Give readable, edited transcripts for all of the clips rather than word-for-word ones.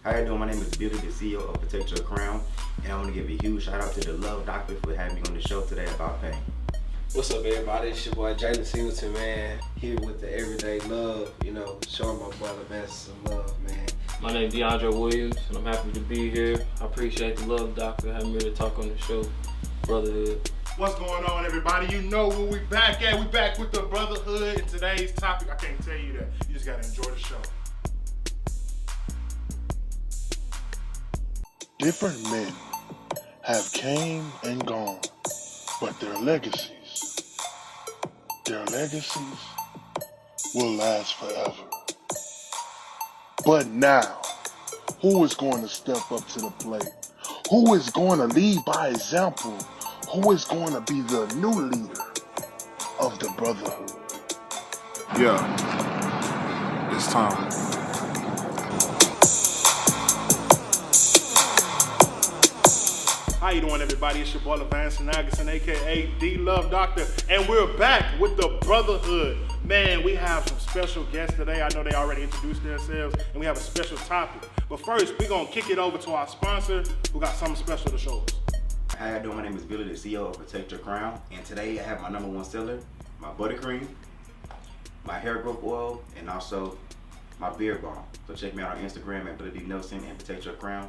How you doing? My name is Billy, the CEO of Protect Your Crown, and I want to give a huge shout out to the Love Doctor for having me on the show today about pain. What's up, everybody? It's your boy Jalen Singleton, man. Here with the everyday love, showing my brother man some love, man. My name is DeAndre Williams, and I'm happy to be here. I appreciate the Love Doctor having me to talk on the show, Brotherhood. What's going on, everybody? You know where we back at. We back with the Brotherhood. And today's topic, I can't tell you that. You just gotta enjoy the show. Different men have came and gone, but their legacies will last forever. But now, who is going to step up to the plate? Who is going to lead by example? Who is going to be the new leader of the Brotherhood? Yeah, it's time. How you doing, everybody? It's your boy Levance Nagason, aka The Love Doctor, and we're back with the Brotherhood. Man, we have some special guests today. I know they already introduced themselves, and we have a special topic. But first, we're gonna kick it over to our sponsor, who got something special to show us. How you doing? My name is Billy, the CEO of Protect Your Crown, and today I have my #1 seller, my buttercream, my hair growth oil, and also my beard balm. So check me out on Instagram at Billy D. Nelson and Protect Your Crown.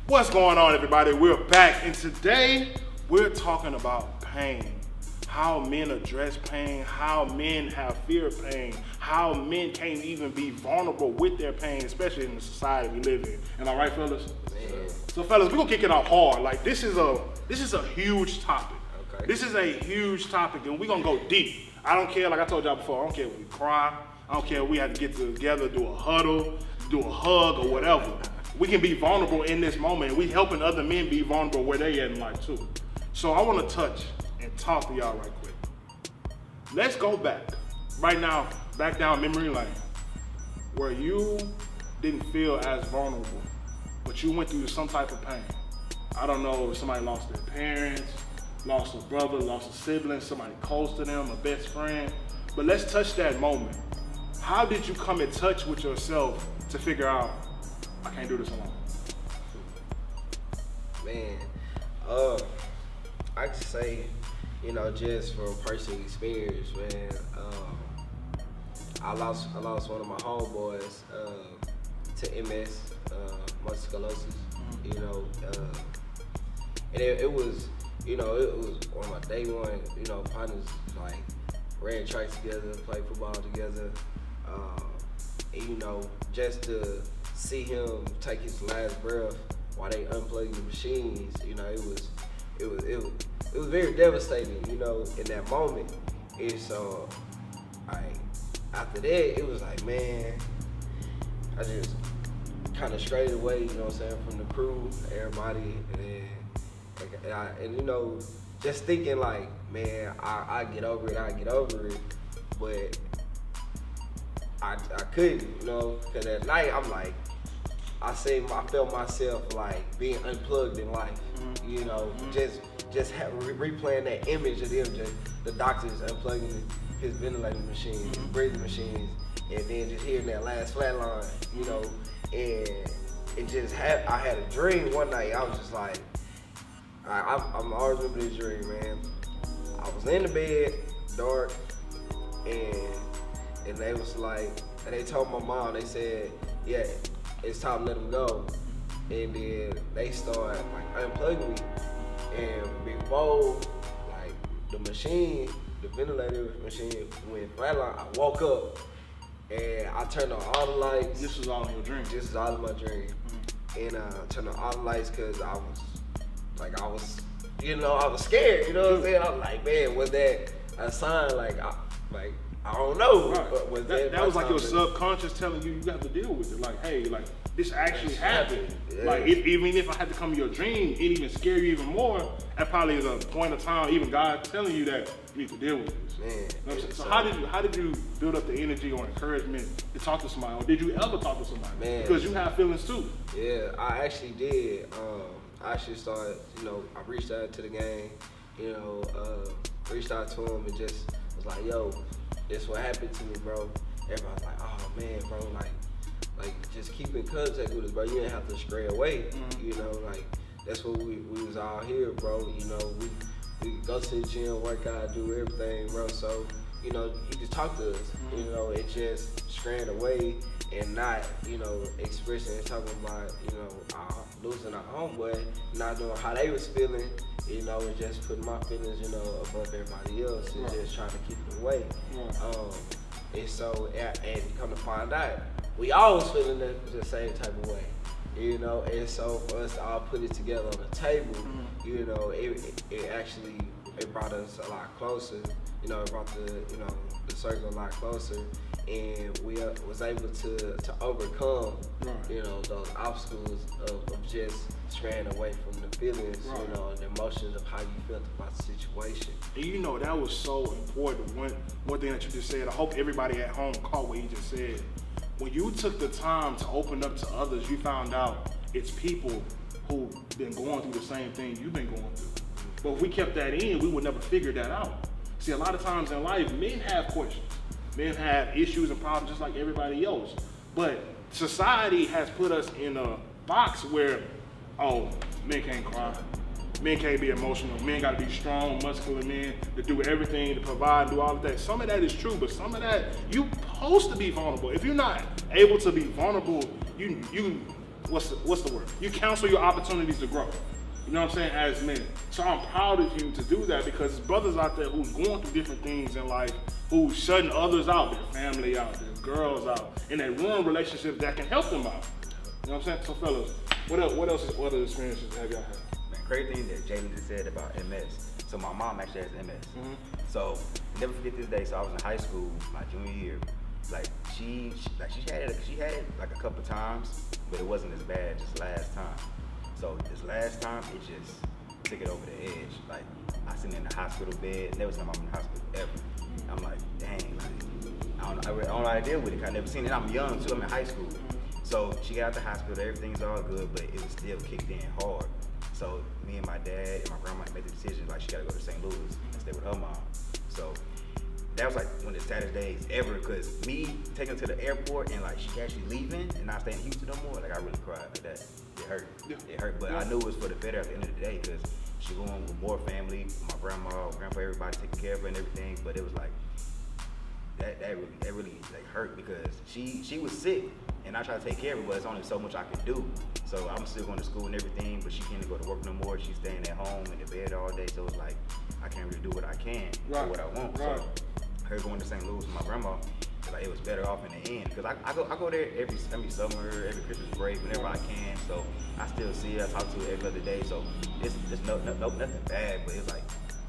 What's going on, everybody? We're back, and today we're talking about pain. How men address pain, how men have fear of pain, how men can't even be vulnerable with their pain, especially in the society we live in. Am I right, fellas? Man. So, fellas, we're gonna kick it off hard. Like, this is a huge topic. Okay. This is a huge topic, and we're gonna go deep. I don't care, like I told y'all before, I don't care if we cry, I don't care if we have to get together, do a huddle, do a hug, or whatever. We can be vulnerable in this moment. We helping other men be vulnerable where they at in life too. So I want to touch and talk to y'all right quick. Let's go back, right now, back down memory lane, where you didn't feel as vulnerable, but you went through some type of pain. I don't know if somebody lost their parents, lost a brother, lost a sibling, somebody close to them, a best friend. But let's touch that moment. How did you come in touch with yourself to figure out, I can't do this alone? Man, I could say, just from personal experience, man, I lost one of my homeboys to MS, multiple sclerosis, and it was on my day one, partners like ran tracks together, played football together, and just to see him take his last breath while they unplugging the machines, it was very devastating, in that moment. And so, after that, it was like, man, I just kind of strayed away, from the crew, everybody, and just thinking like, man, I get over it, but I couldn't, because at night I'm like, I felt myself like being unplugged in life, just replaying that image of them, just the doctors unplugging his ventilating machines, his breathing machines, and then just hearing that last flatline, and just I had a dream one night. I was just like, I'm always remember this dream, man. I was in the bed, dark, and they was like, and they told my mom, they said, yeah, it's time to let him go. And then they started like unplugging me. And before like the ventilator machine went flatline, I woke up and I turned on all the lights. This was all in your dream? This is all in my dream. And I turned on all the lights because I was scared, what I'm saying? I was like, man, was that a sign? I don't know. Right. Was that was like your subconscious telling you got to deal with it. Like, hey, like this actually happened. Yeah. Like, even if I had to come to your dream, it even scare you even more. That probably is a point of time, even God telling you that you need to deal with this. Man. You know what I'm saying? So how did you build up the energy or encouragement to talk to somebody, or did you ever talk to somebody? Man. Because you have feelings too. Yeah, I actually did. I actually started, I reached out to the gang, reached out to him and just was like, yo, this what happened to me, bro. Everybody's like, oh man, bro, like just keep in contact with us, bro. You didn't have to stray away. You know, like that's what we was all here, bro. You know, we go to the gym, work out, do everything, bro. So, you know, you can talk to us, you know, and just straying away and not, you know, expressing and talking about, you know, losing our homeboy, not knowing how they was feeling, you know, and just putting my feelings, you know, above everybody else and just trying to keep it away. And so, and come to find out, we all was feeling the same type of way. You know, and so for us to all put it together on the table, you know, it actually brought us a lot closer. You know, it brought the circle a lot closer, and we was able to overcome, you know, those obstacles of just straying away from the feelings, you know, and the emotions of how you felt about the situation. And you know, that was so important. One thing that you just said, I hope everybody at home caught what you just said. When you took the time to open up to others, you found out it's people who've been going through the same thing you've been going through. But if we kept that in, we would never figure that out. See, a lot of times in life, men have questions. Men have issues and problems just like everybody else. But society has put us in a box where, oh, men can't cry. Men can't be emotional. Men got to be strong, muscular men to do everything, to provide, do all of that. Some of that is true, but some of that, you supposed to be vulnerable. If you're not able to be vulnerable, you what's the word? You cancel your opportunities to grow. You know what I'm saying? As men. So I'm proud of you to do that, because there's brothers out there who's going through different things in life, who's shutting others out, their family out, their girls out, and they ruin relationships that can help them out. You know what I'm saying? So fellas, what other experiences have y'all had? Crazy thing that Jalen just said about MS. So my mom actually has MS. So never forget this day. So I was in high school my junior year. Like she had it like a couple times, but it wasn't as bad just last time. So this last time it just took it over the edge. Like I sitting in the hospital bed. Never seen my mom in the hospital ever. I'm like, dang, like I don't know how to deal with it. I never seen it. I'm young too. I'm in high school. So she got out the hospital. Everything's all good, but it was still kicked in hard. So me and my dad and my grandma made the decision, like she gotta go to St. Louis and stay with her mom. So that was like one of the saddest days ever, because me taking her to the airport and like she actually leaving and not staying in Houston no more, like I really cried like that. It hurt. It hurt, but I knew it was for the better at the end of the day, because she going with more family, my grandma, grandpa, everybody taking care of her and everything. But it was like that really like hurt, because she was sick and I tried to take care of her, but it's only so much I could do. So I'm still going to school and everything, but she can't go to work no more. She's staying at home in the bed all day, so it's like I can't really do what I can or what I want. So her going to St. Louis with my grandma, like it was better off in the end, because I go there every summer, every Christmas break, whenever I can. So I still see her, I talk to her every other day. So it's nothing bad, but it's like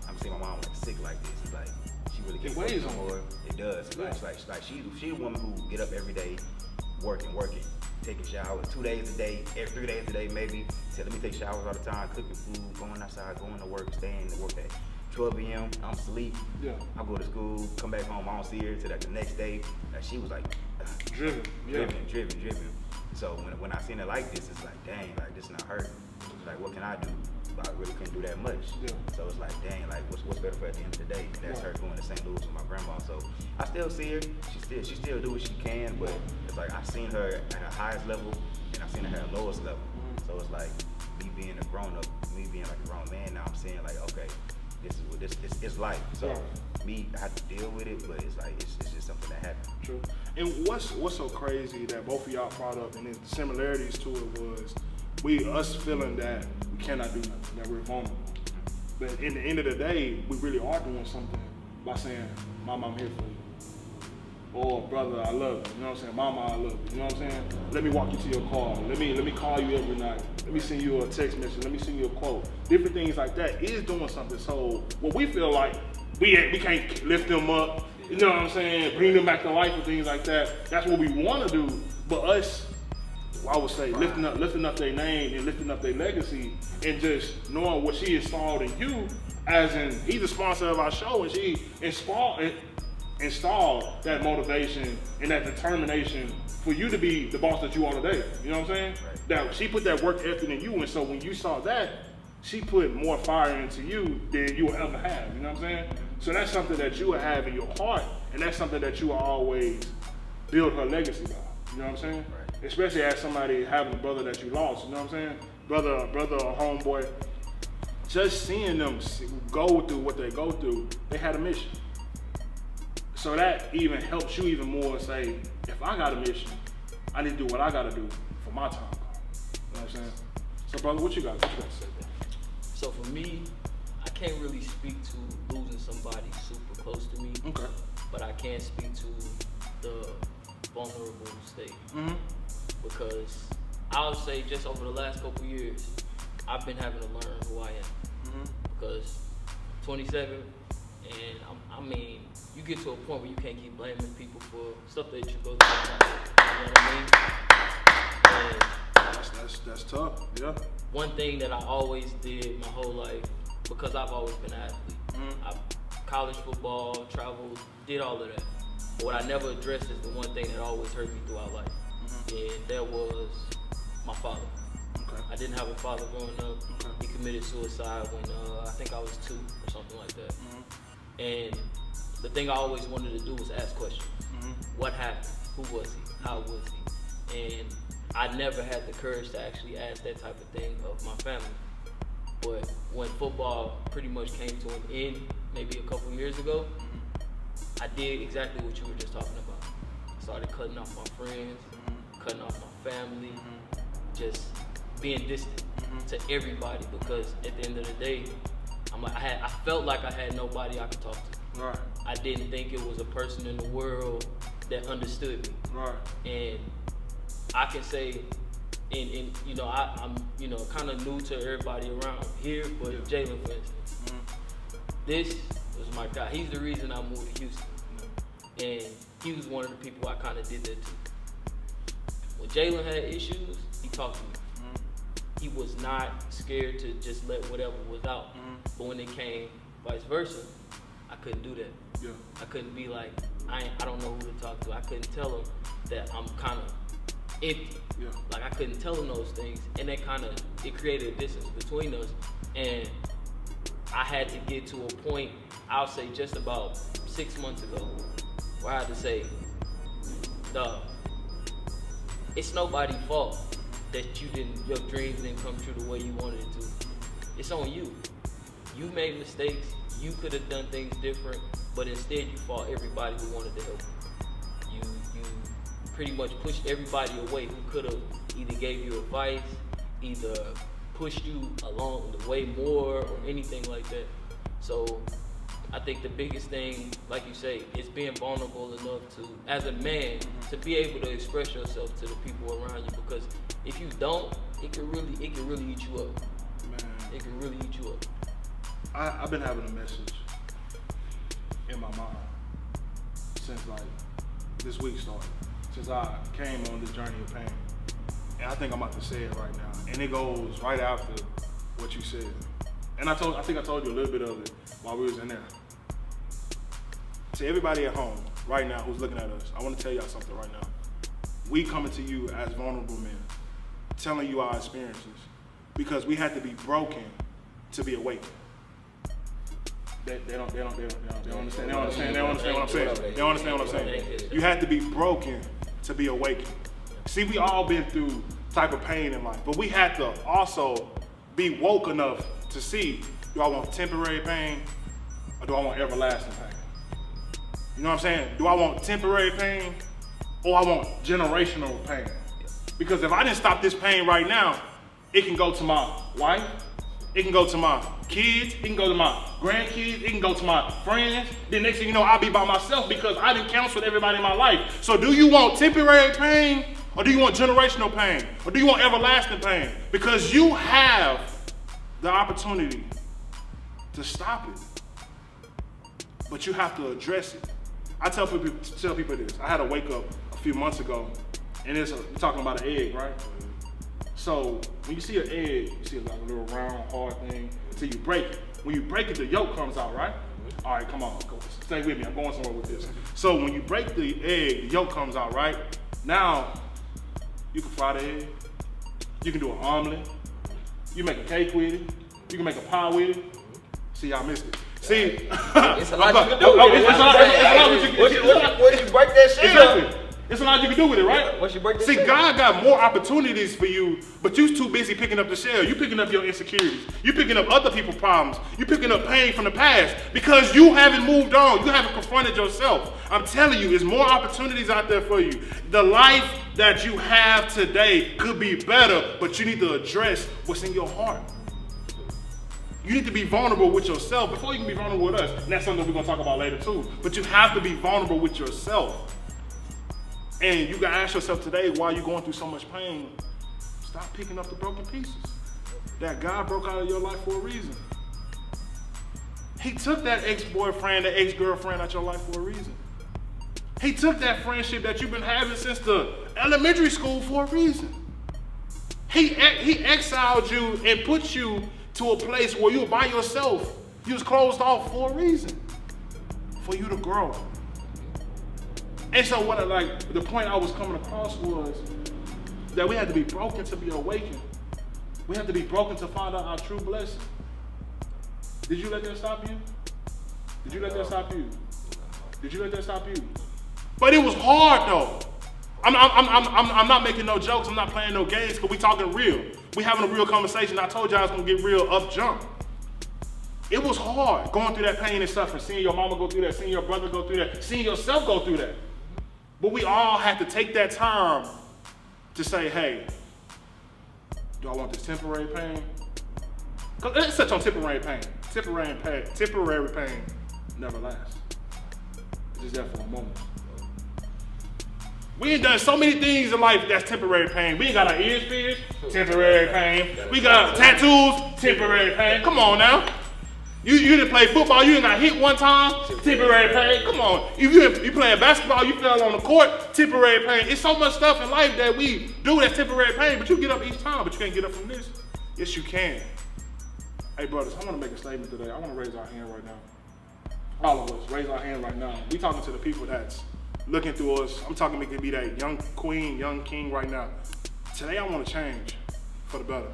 I'm seeing my mom like sick like this. It's like she really can't work no more. It does. It's like she's the woman who get up every day, working, taking showers 2 days a day, every 3 days a day maybe. So let me take showers all the time, cooking food, going outside, going to work, staying to work at 12 p.m. I'm asleep. I go to school, come back home, I don't see her till like the next day. Like she was like driven. So when I seen her like this, it's like, dang, like this not her. Like what can I do? But I really couldn't do that much. So it's like, dang, like what's better for her at the end of the day? And that's her going to St. Louis with my grandma. So I still see her. She still do what she can, but it's like I've seen her at her highest level and I've seen her at her lowest level. So it's like me being a grown up, me being like a grown man now, I'm saying like, okay, this is what it's life. So me, I have to deal with it, but it's like it's just something that happened. True. And what's so crazy that both of y'all brought up, and the similarities to it was us feeling that we cannot do nothing, that we're vulnerable. But in the end of the day, we really are doing something by saying, Mom, I'm here for you. Or brother, I love you. You know what I'm saying? Mama, I love you. You know what I'm saying? Let me walk you to your car. Let me call you every night. Let me send you a text message. Let me send you a quote. Different things like that is doing something. So what we feel like we can't lift them up. You know what I'm saying? Bring them back to life and things like that. That's what we want to do. But us, I would say, lifting up their name and lifting up their legacy, and just knowing what she installed in you, as in he's the sponsor of our show, and she installed that motivation and that determination for you to be the boss that you are today. You know what I'm saying? Right. That she put that work ethic in you, and so when you saw that, she put more fire into you than you will ever have. You know what I'm saying? So that's something that you will have in your heart, and that's something that you will always build her legacy by. You know what I'm saying? Right. especially as somebody having a brother that you lost, you know what I'm saying? Brother or homeboy, just seeing them go through what they go through, they had a mission. So that even helps you even more say, if I got a mission, I need to do what I gotta do for my time. You know what I'm saying? So brother, what you got to say, bro? So for me, I can't really speak to losing somebody super close to me. Okay. But I can speak to the vulnerable state. Mm-hmm. Because I would say just over the last couple years, I've been having to learn who I am. Mm-hmm. Because 27, and I mean, you get to a point where you can't keep blaming people for stuff that you go through. You know what I mean? And That's tough. Yeah. one thing that I always did my whole life, because I've always been an athlete. College football, traveled, did all of that. But what I never addressed is the one thing that always hurt me throughout life. And that was my father. Okay. I didn't have a father growing up. Okay. He committed suicide when I think I was 2 or something like that. And the thing I always wanted to do was ask questions. What happened? Who was he? How was he? And I never had the courage to actually ask that type of thing of my family. But when football pretty much came to an end, maybe a couple years ago, I did exactly what you were just talking about. I started cutting off my friends, cutting off my family, just being distant to everybody, because at the end of the day, I felt like I had nobody I could talk to. Right. I didn't think it was a person in the world that understood me. Right. And I can say, and you know, I'm you know, kind of new to everybody around here, but Jalen, for instance, this was my guy. He's the reason I moved to Houston, and he was one of the people I kind of did that to. When Jalen had issues, he talked to me. He was not scared to just let whatever was out. But when it came vice versa, I couldn't do that. Yeah. I couldn't be like, I don't know who to talk to. I couldn't tell him that I'm kind of empty. Yeah. Like, I couldn't tell him those things, and it created a distance between us. And I had to get to a point, I'll say just about 6 months ago, where I had to say, dog, it's nobody's fault that your dreams didn't come true the way you wanted it to. It's on you. You made mistakes. You could have done things different, but instead you fought everybody who wanted to help you. You pretty much pushed everybody away who could have either gave you advice, either pushed you along the way more, or anything like that. So I think the biggest thing, like you say, is being vulnerable enough to, as a man, to be able to express yourself to the people around you. Because if you don't, it can really eat you up. Man. It can really eat you up. I've been having a message in my mind since like this week started, since I came on this journey of pain. And I think I'm about to say it right now. And it goes right after what you said. And I think I told you a little bit of it while we was in there. To everybody at home right now who's looking at us, I want to tell y'all something right now. We coming to you as vulnerable men, telling you our experiences, because we had to be broken to be awakened. They don't understand what I'm saying. You had to be broken to be awakened. See, we all been through type of pain in life, but we had to also be woke enough to see, do I want temporary pain or do I want everlasting pain? You know what I'm saying? Do I want temporary pain or I want generational pain? Because if I didn't stop this pain right now, it can go to my wife, it can go to my kids, it can go to my grandkids, it can go to my friends. Then next thing you know, I'll be by myself because I didn't counsel everybody in my life. So do you want temporary pain or do you want generational pain? Or do you want everlasting pain? Because you have the opportunity to stop it, but you have to address it. I tell people this. I had a wake up a few months ago, and we're talking about an egg, right? So when you see an egg, you see like a little round, hard thing until you break it. When you break it, the yolk comes out, right? All right, come on, stay with me. I'm going somewhere with this. So when you break the egg, the yolk comes out, right? Now you can fry the egg. You can do an omelet. You make a cake with it. You can make a pie with it. See, y'all missed it. See, it's a lot you can do. Once you break that shit up, There's a lot you can do with it, right? Once you break the See, shell. God got more opportunities for you, but you're too busy picking up the shell. You picking up your insecurities. You picking up other people's problems. You picking up pain from the past because you haven't moved on. You haven't confronted yourself. I'm telling you, there's more opportunities out there for you. The life that you have today could be better, but you need to address what's in your heart. You need to be vulnerable with yourself before you can be vulnerable with us. And that's something we're going to talk about later too. But you have to be vulnerable with yourself. And you got to ask yourself today, why you're going through so much pain, stop picking up the broken pieces. That God broke out of your life for a reason. He took that ex-boyfriend, that ex-girlfriend out your life for a reason. He took that friendship that you've been having since the elementary school for a reason. He exiled you and put you to a place where you were by yourself. You was closed off for a reason. For you to grow. And so the point I was coming across was that we had to be broken to be awakened. We have to be broken to find out our true blessing. Did you let that stop you? Did you let that stop you? Did you let that stop you? But it was hard though. I'm not making no jokes. I'm not playing no games because we talking real. We having a real conversation. I told y'all it's gonna get real up jump. It was hard going through that pain and suffering, seeing your mama go through that, seeing your brother go through that, seeing yourself go through that. But we all have to take that time to say, hey, do I want this temporary pain? Because let's touch on temporary pain. Temporary pain never lasts. It's just there for a moment. We ain't done so many things in life that's temporary pain. We ain't got our ears pierced, temporary pain. We got tattoos, temporary pain. Come on now. You didn't play football, you ain't got hit one time, temporary pain. Come on. You playing basketball, you fell on the court, temporary pain. It's so much stuff in life that we do that's temporary pain, but you get up each time, but you can't get up from this. Yes, you can. Hey, brothers, I want to make a statement today. I want to raise our hand right now. All of us, raise our hand right now. We talking to the people that's looking through us. I'm talking to be that young queen, young king right now. Today I want to change for the better.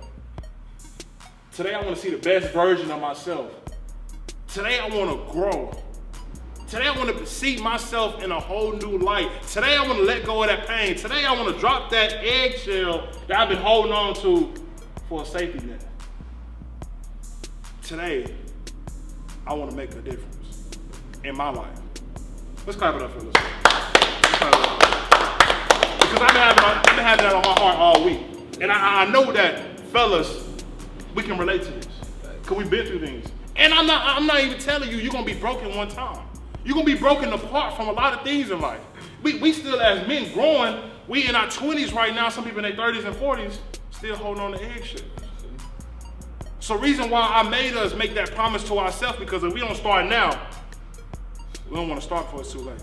Today I want to see the best version of myself. Today I want to grow. Today I want to see myself in a whole new light. Today I want to let go of that pain. Today I want to drop that eggshell that I've been holding on to for a safety net. Today I want to make a difference in my life. Let's clap it up for this. Because I've been having that on my heart all week. And I know that, fellas, we can relate to this. Because we've been through things. And I'm not even telling you you're going to be broken one time. You're going to be broken apart from a lot of things in life. We still, as men growing, we in our 20s right now, some people in their 30s and 40s, still holding on to eggshells. So reason why I made us make that promise to ourselves, because if we don't start now, we don't want to start before it's too late.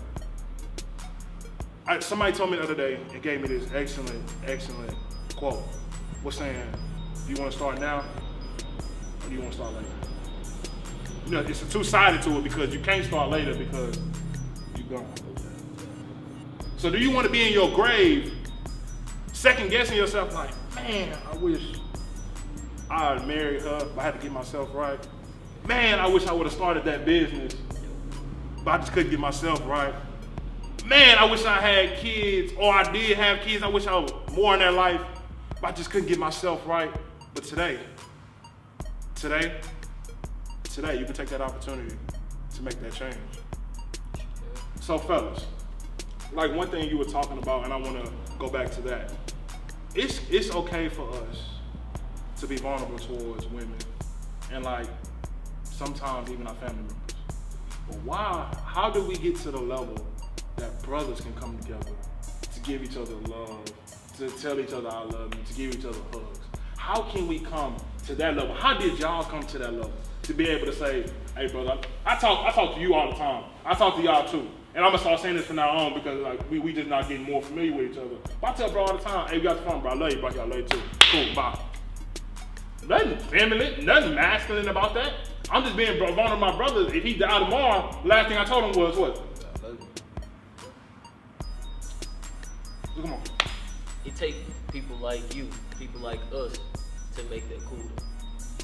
Somebody told me the other day and gave me this excellent quote. Was saying, do you want to start now or do you want to start later? You know, it's a two-sided to it because you can't start later because you're gone. So do you want to be in your grave second guessing yourself like, man, I wish I had married her, but I had to get myself right. Man, I wish I would have started that business, but I just couldn't get myself right. Man, I wish I had kids, or I did have kids. I wish I was more in their life, but I just couldn't get myself right. But today, you can take that opportunity to make that change. So fellas, like one thing you were talking about, and I want to go back to that. It's okay for us to be vulnerable towards women, and like sometimes even our family members. But how do we get to the level that brothers can come together to give each other love, to tell each other I love you, to give each other hugs? How can we come to that level? How did y'all come to that level? To be able to say, hey brother, I talk to you all the time. I talk to y'all too. And I'm gonna start saying this from now on because like we just not getting more familiar with each other. But I tell bro all the time, hey, we got the fun, bro. I love you, bro. I love you too. Cool, bye. Nothing feminine, nothing masculine about that. I'm just being vulnerable with my brother. If he died tomorrow, last thing I told him was what? Come on. It takes people like you, people like us, to make that cooler.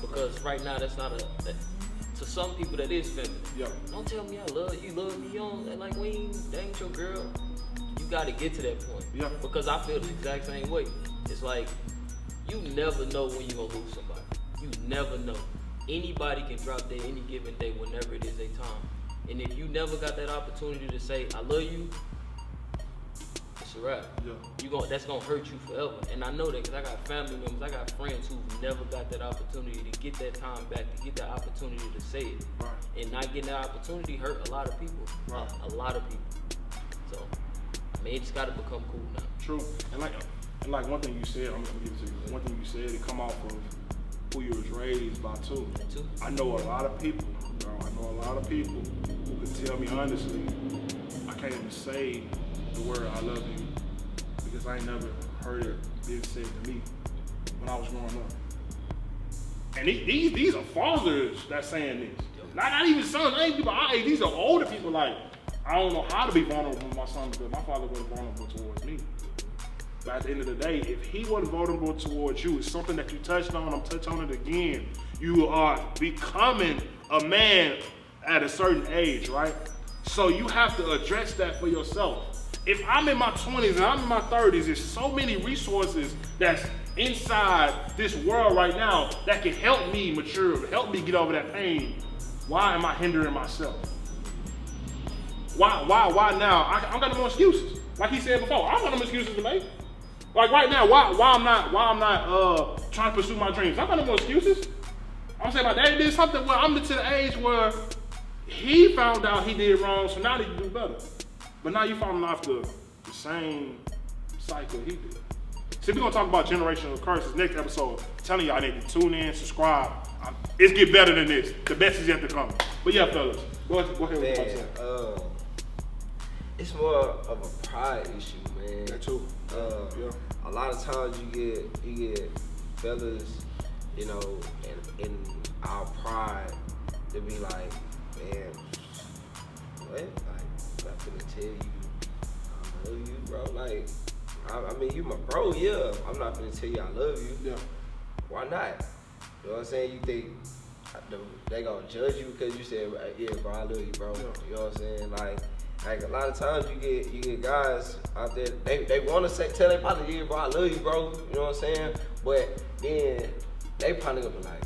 Because right now, that's not to some people that is feminine. Yeah. Don't tell me I love you, love me, you don't, like that ain't your girl. You got to get to that point. Yeah. Because I feel the exact same way. It's like, you never know when you're going to lose somebody. You never know. Anybody can drop dead any given day whenever it is their time. And if you never got that opportunity to say, I love you, it's a wrap. Yeah. That's gonna hurt you forever. And I know that because I got family members, I got friends who never got that opportunity to get that time back, to get that opportunity to say it. Right. And not getting that opportunity hurt a lot of people. Right. A lot of people. So, I mean, it just gotta become cool now. True. And like one thing you said, I'm gonna give it to you. One thing you said, it come off of who you was raised by too. I know a lot of people, bro. I know a lot of people who can tell me honestly, I can't even say the word I love you because I ain't never heard it being said to me when I was growing up. And these are fathers that's saying this. Not even sons, ain't people our age. These are older people. Like, I don't know how to be vulnerable with my son because my father wasn't vulnerable towards me. But at the end of the day, if he wasn't vulnerable towards you, it's something that you touched on, I'm touching on it again. You are becoming a man at a certain age, right? So you have to address that for yourself. If I'm in my 20s and I'm in my 30s, there's so many resources that's inside this world right now that can help me mature, help me get over that pain. Why am I hindering myself? Why now? I don't got no more excuses. Like he said before, I don't got no more excuses to make. Like right now, why I'm not trying to pursue my dreams? I got no more excuses. I'm saying my daddy did something where I'm to the age where he found out he did wrong, so now he can do better. But now you falling off the same cycle he did. See, we're gonna talk about generational curses next episode. I'm telling y'all, I need to tune in, subscribe. It's get better than this. The best is yet to come. But yeah, fellas, go ahead with what you say. It's more of a pride issue, man. That too. Yeah. A lot of times you get fellas, you know, in our pride to be like, man, what? Like, I'm not gonna tell you I love you, bro. Like, I mean, you my bro, yeah. I'm not gonna tell you I love you. Yeah. Why not? You know what I'm saying? You think they gonna judge you because you said, yeah, bro, I love you, bro. Yeah. You know what I'm saying? Like a lot of times you get guys out there, they want to tell their partner, yeah, bro, I love you, bro. You know what I'm saying? But then they probably gonna be like,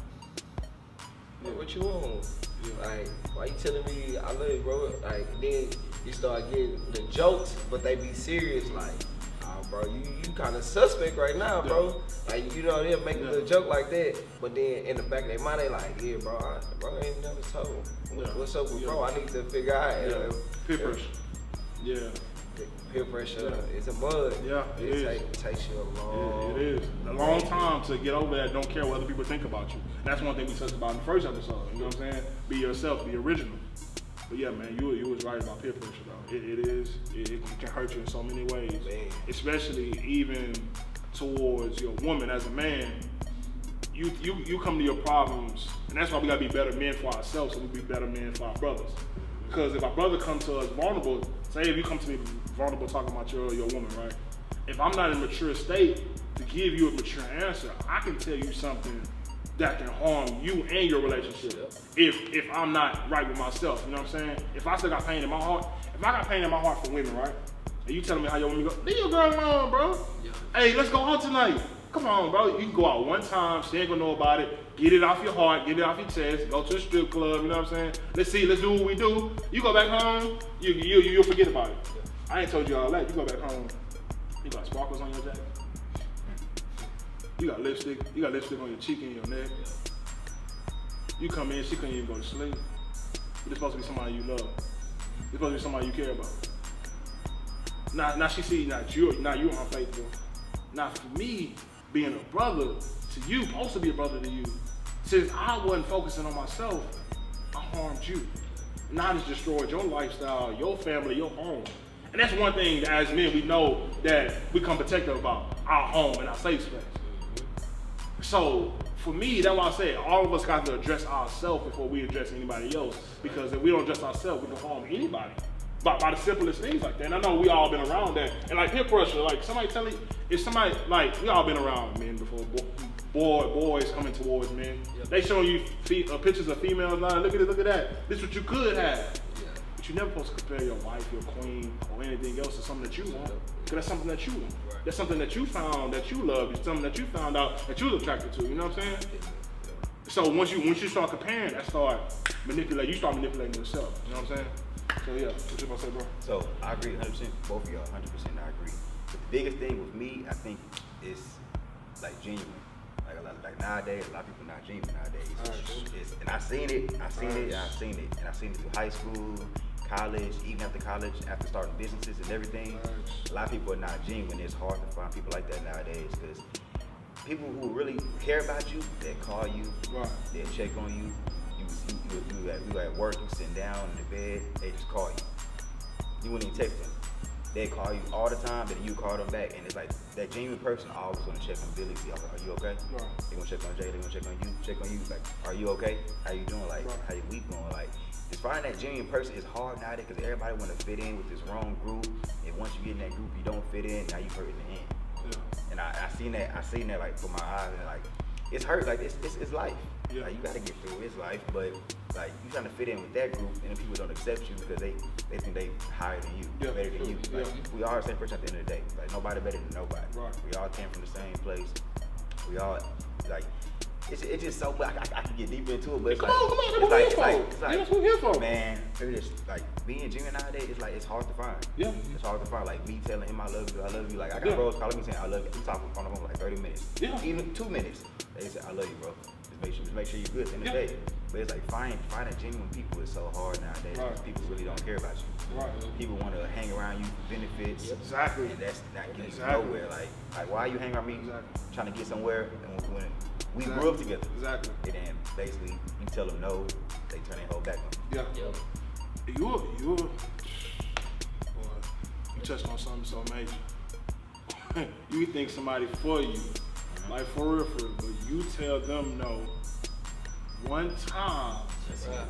yeah, what you want? Yeah. Like, why you telling me I love you, bro? Like, then you start getting the jokes, but they be serious, like, oh, bro, you kind of suspect right now, bro. Yeah. Like, you know, they'll make a little joke like that, but then in the back of their mind, they like, yeah, bro, I ain't never told him. What's up with bro? I need to figure out. Peer pressure. Yeah. Peer pressure is a mud. Yeah, it takes you a long. It is a long time to get over that. Don't care what other people think about you. That's one thing we touched about in the first episode. You know what I'm saying? Be yourself. Be original. But yeah, man, you was right about peer pressure though. It can hurt you in so many ways. Man. Especially even towards your woman as a man. You come to your problems, and that's why we gotta be better men for ourselves, so we be better men for our brothers. Because if our brother comes to us vulnerable, say if you come to me vulnerable talking about your woman, right? If I'm not in a mature state to give you a mature answer, I can tell you something that can harm you and your relationship. If I'm not right with myself, you know what I'm saying? If I still got pain in my heart, if I got pain in my heart for women, right? And you telling me how your woman go, leave your girl alone, bro. Yeah. Hey, let's go out tonight. Come on, bro. You can go out one time, she ain't gonna know about it. Get it off your heart, get it off your chest. Go to a strip club, you know what I'm saying? Let's do what we do. You go back home, you'll forget about it. Yeah. I ain't told you all that. You go back home, you got sparkles on your jacket. You got lipstick on your cheek and your neck. You come in, she couldn't even go to sleep. But it's supposed to be somebody you love. It's supposed to be somebody you care about. Now she see not you unfaithful. Now for me, being a brother to you, supposed to be a brother to you, since I wasn't focusing on myself, I harmed you. Now it's destroyed your lifestyle, your family, your home. And that's one thing that as men we know that we become protective about our home and our safe space. So for me, that's why I said all of us got to address ourselves before we address anybody else. Because if we don't address ourselves, we can harm anybody. By the simplest things like that. And I know we all been around that. And like peer pressure, like somebody telling, if somebody, like we all been around men before, boys coming towards men. Yep. They showing you pictures of females, like, look at that. This is what you could have. Yeah. But But you never supposed to compare your wife, your queen, or anything else to something that you want. Because that's something that you want. That's something that you found that you love. It's something that you found out that you was attracted to. You know what I'm saying? So once you start comparing, you start manipulating yourself. You know what I'm saying? So yeah, what you about to say, bro? So I agree 100%. Both of y'all, 100%. I agree. But the biggest thing with me, I think, is like genuine. Like nowadays, a lot of people not genuine nowadays. And I seen it. And I seen it through high school, college, even after college, after starting businesses and everything. A lot of people are not genuine. It's hard to find people like that nowadays because people who really care about you, they call you, they check on you. You at work, you sitting down in the bed, they just call you. You wouldn't even text them. They call you all the time, but you call them back, and it's like that genuine person always gonna check on Billy. See, are you okay? They gonna check on Jay. They gonna check on you. Like, are you okay? How you doing? Like, how your week going? Like, just finding that genuine person is hard nowadays because everybody wanna fit in with this wrong group, and once you get in that group, you don't fit in. Now you hurt in the end. Yeah. And I seen that like for my eyes, and like it's hurt. Like it's life. Yeah. Like, you gotta get through it's life, but like you trying to fit in with that group, and then people don't accept you because they think they higher than you, better than you. Like, we all the same person at the end of the day. Like nobody better than nobody. Right. We all came from the same place. We all like it's just so I can get deeper into it, but it's That's what we're here for. Man, it's just like being genuine nowadays. It's like it's hard to find. Yeah, it's hard to find. Like me telling him I love you. Like I got bros calling me saying I love you. We talking on the phone for like 30 minutes. Yeah, even 2 minutes. They say I love you, bro. Just make sure you're good in the day. But it's like finding genuine people is so hard nowadays. Right. People really don't care about you. Right. People want to hang around you for benefits. Exactly. And that's not getting you nowhere. Like why are you hanging around me trying to get somewhere and when we grew up together? Exactly. And then basically you tell them no, they turn their whole back on you. Yeah. You touched on something so major. You think somebody for you, like for real, but you tell them no one time,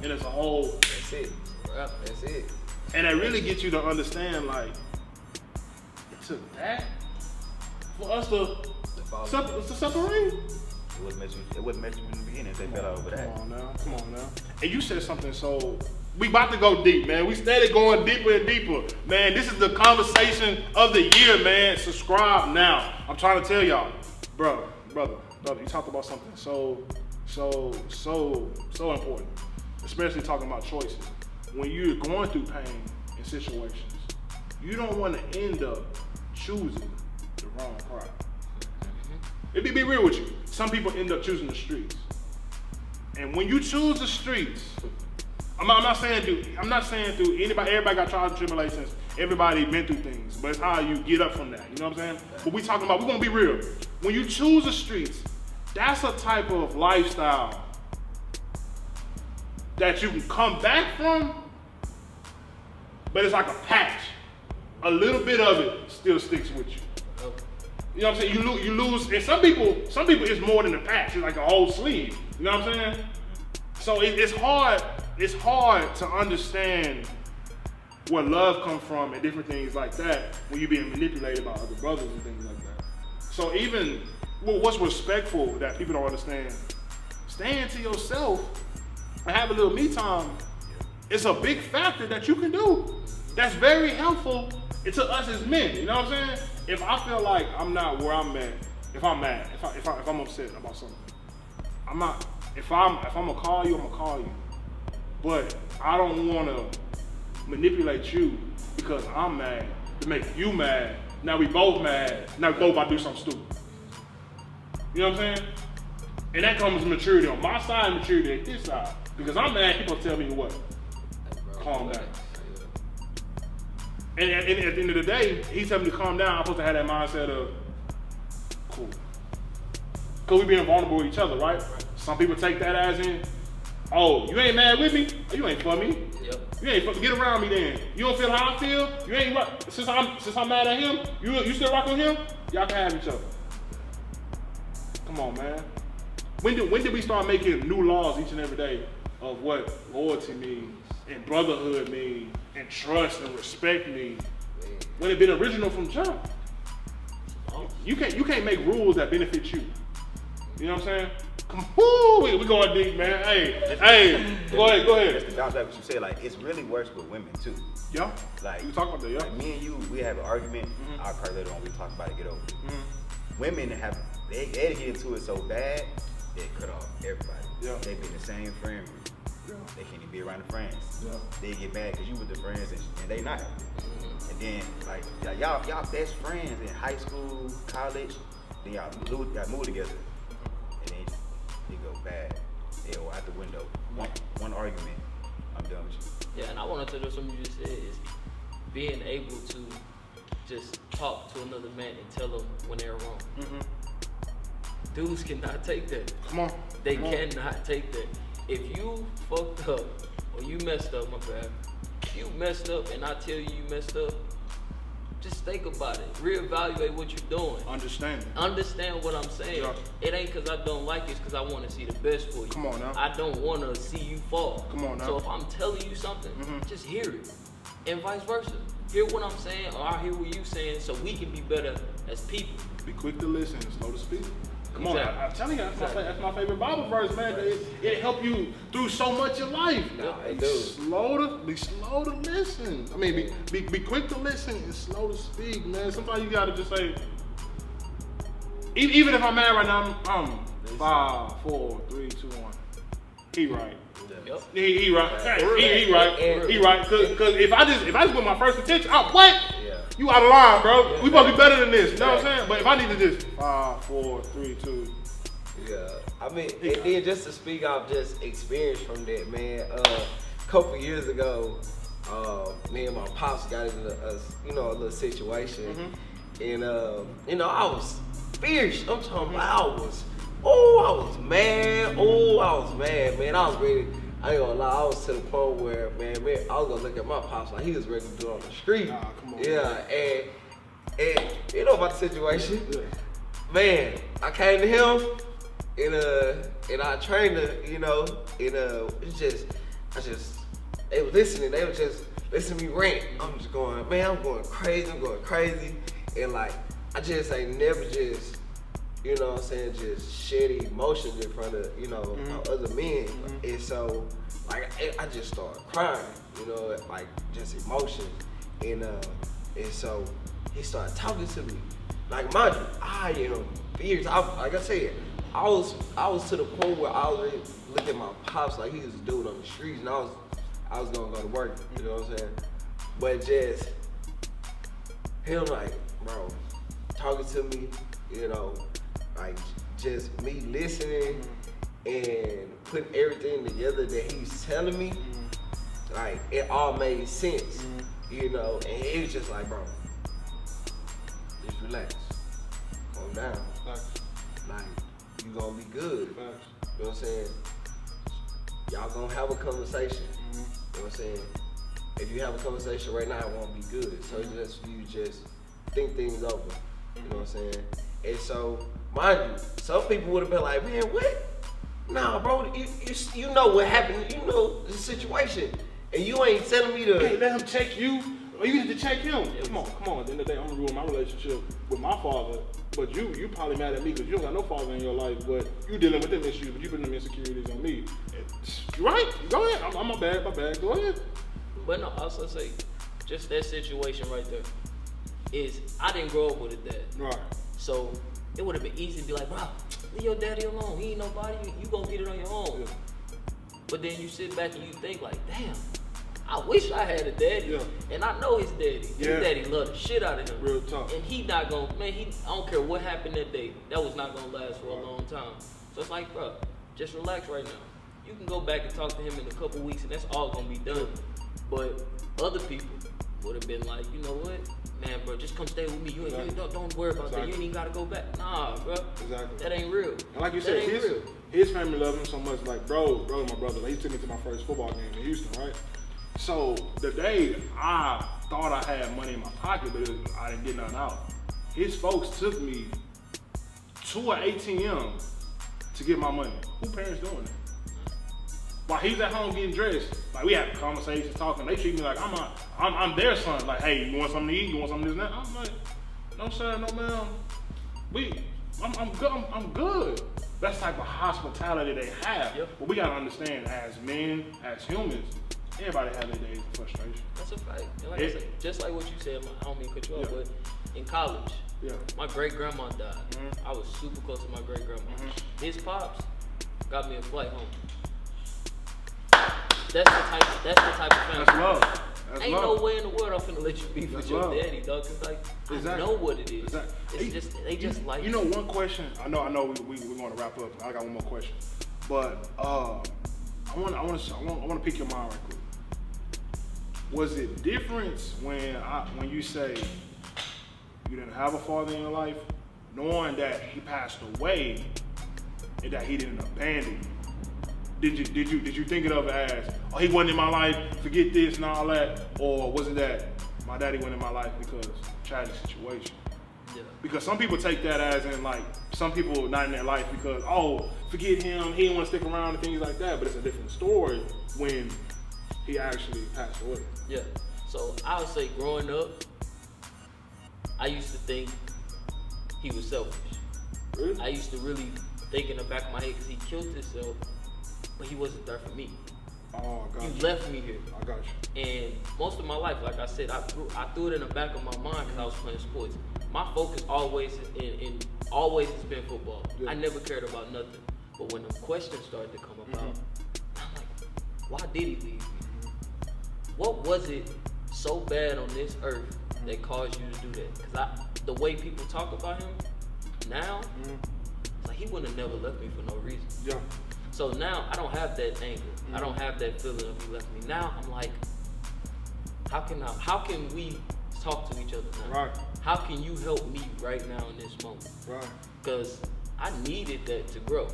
and it's a whole. That's it. That's it. And it really gets you to understand, like, it took that for us to separate. It wouldn't mention in the beginning if they fell out over that. Come on now. And you said something so. We about to go deep, man. We steady going deeper and deeper. Man, this is the conversation of the year, man. Subscribe now. I'm trying to tell y'all. Brother, you talked about something so important. Especially talking about choices. When you're going through pain in situations, you don't want to end up choosing the wrong crowd. It'd be real with you. Some people end up choosing the streets. And when you choose the streets, I'm not saying through anybody. Everybody got trials and tribulations. Everybody been through things, but it's how you get up from that. You know what I'm saying? But we're gonna be real. When you choose the streets, that's a type of lifestyle that you can come back from, but it's like a patch. A little bit of it still sticks with you. You know what I'm saying? You lose, and some people it's more than a patch. It's like a whole sleeve. You know what I'm saying? So it's hard. It's hard to understand where love comes from and different things like that when you're being manipulated by other brothers and things like that. So even what's respectful that people don't understand, staying to yourself and have a little me time, it's a big factor that you can do. That's very helpful to us as men. You know what I'm saying? If I feel like I'm not where I'm at, if I'm mad, if I'm upset about something, I'm not. If I'm gonna call you, I'm gonna call you. But I don't wanna manipulate you because I'm mad to make you mad. Now we both mad. Now we both about to do something stupid. You know what I'm saying? And that comes maturity on my side and maturity at this side. Because I'm mad, people tell me what? Calm down. And at the end of the day, he telling me to calm down. I'm supposed to have that mindset of, cool. Because we being vulnerable with each other, right? Some people take that as in, oh, you ain't mad with me? Oh, you ain't for me. Yep. You ain't for me. Get around me then. You don't feel how I feel? You ain't rock. Since I'm mad at him, you still rocking with him? Y'all can have each other. Come on, man. When did we start making new laws each and every day of what loyalty means and brotherhood means and trust and respect means? When it been original from jump. You can't make rules that benefit you. You know what I'm saying? Woo, we going deep, man. Hey, go ahead. Just to bounce back what you said, like, it's really worse with women, too. Yeah, Like, you talk about that, yeah. like me and you, we have an argument. I'll call later on, we talk about it, get over it. Women they get into it so bad, they cut off everybody. Yeah. They be in the same friend group. Yeah. They can't even be around the friends. Yeah. They get mad because you with the friends and they not. And then, like, y'all best friends in high school, college, then y'all move together. And then it go bad. They go out the window. One argument, I'm done with you. Yeah, and I want to touch on something you just said is being able to just talk to another man and tell them when they're wrong. Dudes cannot take that. Come on. They cannot take that. If you fucked up or you messed up, my bad. If you messed up and I tell you messed up, just think about it. Reevaluate what you're doing. Understand What I'm saying. Yeah. It ain't because I don't like it, it's because I want to see the best for you. Come on now. I don't want to see you fall. Come on now. So if I'm telling you something, just hear it. And vice versa. Hear what I'm saying, or I hear what you saying, so we can be better as people. Be quick to listen and slow to speak. Come on, Exactly. I'm telling you, that's my favorite Bible verse, man. It help you through so much in life. Nah, it Be do. be slow to listen. I mean, be quick to listen and slow to speak, man. Sometimes you gotta just say, even if I'm mad right now, I'm 5, 4, 3, 2, 1. He right. Yep. He right. He right. He right. Cause if I just put my first attention, what? Yeah. You out of line, bro. We supposed to be better than this. You know what I'm saying? But if I need to just 5, 4, 3, 2. Yeah, I mean, and then just to speak off just experience from that, man. A couple years ago, me and my pops got into a little situation, and I was fierce. I'm talking about I was mad. Man. I was ready. I ain't gonna lie, I was to the point where, man, I was gonna look at my pops like he was ready to do it on the street. Nah, come on. Yeah, and you know about the situation. Man, I came to him and I trained to, it's just, they were listening, they were just listening to me rant. I'm just going, man, I'm going crazy. And like, I just ain't never just, you know what I'm saying, just shed emotions in front of, other men. And so, like, I just started crying, like just emotion. And so he started talking to me. Like, mind you, I am fierce. Like I said, I was to the point where I was ready to look at my pops like he was a dude on the streets, and I was gonna go to work, you know what I'm saying? But just him like, bro, talking to me, like just me listening and putting everything together that he's telling me, like it all made sense, and it was just like, bro, just relax, calm down, like you gonna be good, you know what I'm saying? Y'all gonna have a conversation, you know what I'm saying? If you have a conversation right now, it won't be good. So you just think things over, you know what I'm saying? And so, mind you, some people would have been like, man, what? Nah, bro, you know what happened, you know the situation, and you ain't telling me to. Hey, let him check you, or you need to check him. Come on. At the end of the day, I'm ruining my relationship with my father, but you probably mad at me because you don't got no father in your life, but you dealing with them issues, but you putting them insecurities on me. You right? Go ahead. I'm my bad. Go ahead. But no, I was gonna say, just that situation right there is, I didn't grow up with a dad. Right. So it would have been easy to be like, bro, leave your daddy alone. He ain't nobody. You gonna get it on your own. Yeah. But then you sit back and you think like, damn, I wish I had a daddy. Yeah. And I know his daddy. Yeah. His daddy loved the shit out of him. Real talk. And he not gonna, man, I don't care what happened that day. That was not gonna last for a long time. So it's like, bro, just relax right now. You can go back and talk to him in a couple weeks and that's all gonna be done. But other people would have been like, you know what? Man, bro, just come stay with me. You don't worry about that. You ain't even gotta go back. Nah, bro. Exactly. That ain't real. And like you That said, ain't real. his family loved him so much. Like, bro, my brother, like, he took me to my first football game in Houston, right? So the day I thought I had money in my pocket, but I didn't get nothing out. His folks took me to an ATM to get my money. Who parents doing that? While he's at home getting dressed, like we had conversations, talking. They treat me like I'm their son. Like, hey, you want something to eat? You want something to this and that? I'm like, no sir, no ma'am. I'm good. That's the type of hospitality they have. Yep. But we gotta understand, as men, as humans, everybody has their days of frustration. That's a fact. And like I said, just like what you said, I don't mean to cut you off, Yeah. but in college, Yeah. my great grandma died. I was super close to my great grandma. His pops got me a flight home. That's the type of family. That's love. That's Ain't love. no way in the world I'm finna let you beef with That's your love. daddy, dog. Cause like Exactly. I know what it is. Exactly. It's just they just like You know, one question. I know. We're going to wrap up. I got one more question, but I want to pick your mind right quick. Was it different when you say you didn't have a father in your life, knowing that he passed away and that he didn't abandon you? Did you think of it as, oh, he wasn't in my life, forget this and all that, or was it that my daddy went in my life because tragic situation? Yeah. Because some people take that as in like some people not in their life because, oh, forget him, he didn't want to stick around and things like that. But it's a different story when he actually passed away. Yeah. So I would say growing up, I used to think he was selfish. Really? I used to really think in the back of my head because he killed himself, but he wasn't there for me. Oh, I got You you. left me here. I got you. And most of my life, like I said, I threw it in the back of my mind because I was playing sports. My focus always always has been football. Yeah. I never cared about nothing. But when the questions started to come about, I'm like, why did he leave me? What was it so bad on this earth that caused you to do that? Because the way people talk about him now, it's like he would have never left me for no reason. Yeah. So now I don't have that anger. I don't have that feeling of he left me. Now I'm like, how can we talk to each other now? Right. How can you help me right now in this moment? Right. Because I needed that to grow.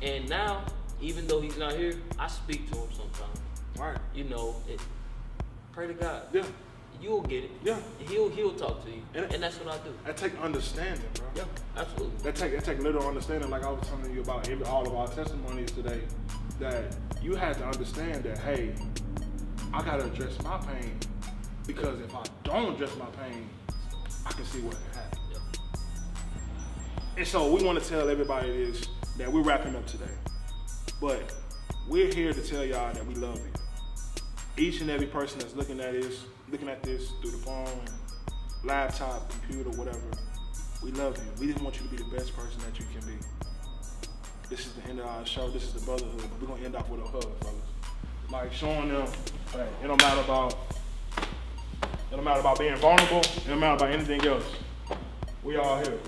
And now, even though he's not here, I speak to him sometimes. Right. You know, pray to God. Yeah. You'll get it. Yeah. He'll talk to you. And- And that's what I do. That take understanding, bro. Yeah, absolutely. That take little understanding, like I was telling you about all of our testimonies today, that you had to understand that, hey, I gotta address my pain, because if I don't address my pain, I can see what can happen. Yeah. And so we want to tell everybody this, that we're wrapping up today, but we're here to tell y'all that we love you. Each and every person that's looking at this through the phone, laptop, computer, whatever, we love you. We just want you to be the best person that you can be. This is the end of our show. This is the Brotherhood. But we're gonna end off with a hug, fellas. Like showing them, hey, it don't matter about being vulnerable. It don't matter about anything else. We all here.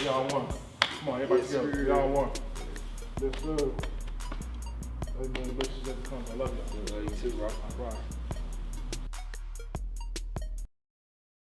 We all one. Come on, everybody together. We all one. Let's go. Hey man, the best is ever come. I love you. You too, bro. All right.